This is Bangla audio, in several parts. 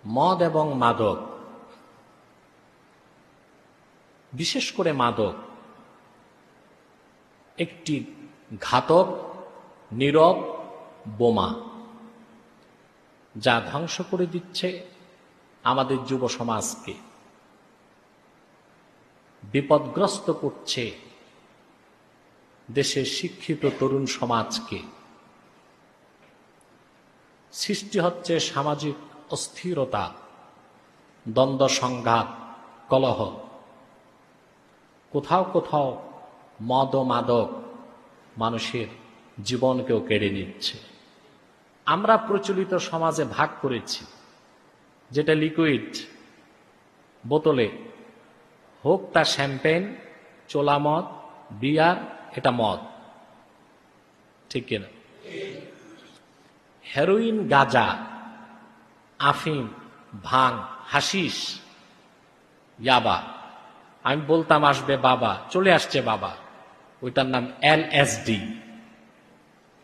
মদ এবং মাদক, বিশেষ করে মাদক একটি ঘাতক নীরব বোমা, যা ধ্বংস করে দিচ্ছে আমাদের যুব সমাজকে, বিপদগ্রস্ত করছে দেশের শিক্ষিত তরুণ সমাজকে। সৃষ্টি হচ্ছে সামাজিক অস্থিরতা, দ্বন্দ্ব, সংঘাত, কলহ। কোথাও কোথাও মদ ও মাদক মানুষের জীবনকেও কেড়ে নিচ্ছে। আমরা প্রচলিত সমাজে ভাগ করেছি, যেটা লিকুইড বোতলে হোক তা শ্যাম্পেন, চোলা মদ, বিয়ার, এটা মদ, ঠিক কিনা? হেরোইন, গাঁজা, আফিম, ভাং, হাশিশ, ইয়াবা, আমি বলতাম আসবে বাবা, চলে আসছে বাবা, ওইটার নাম LSD।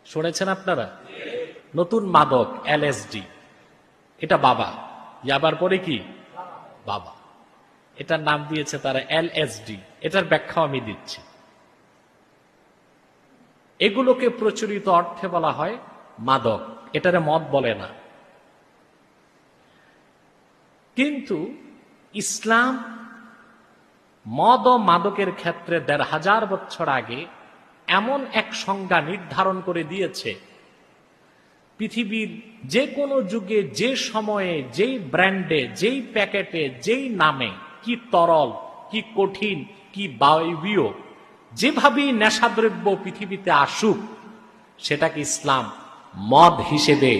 শুনেছেন আপনারা? নতুন মাদক LSD, এটা বাবা। ইয়াবার পরে কি বাবা, এটার নাম দিয়েছে তারা LSD। এটার ব্যাখ্যা আমি দিচ্ছি। এগুলোকে প্রচলিত অর্থে বলা হয় মাদক, এটারে মদ বলে না। কিন্তু ইসলাম মদ ও মাদকের ক্ষেত্রে ১৫০০ বছর আগে এমন এক সংজ্ঞা নির্ধারণ করে দিয়েছে, পৃথিবীর যে কোনো যুগে, যে সময়ে, যেই ব্র্যান্ডে, যেই প্যাকেটে, যেই নামে, কি তরল, কি কঠিন, কি বায়বীয়, যেভাবেই নেশাদ্রব্য পৃথিবীতে আসুক, সেটাকে ইসলাম মদ হিসেবে,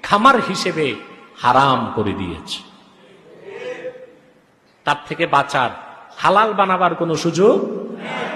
খামার হিসেবে হারাম করে দিয়েছে। তার থেকে বাঁচার, হালাল বানাবার কোনো সুযোগ নেই।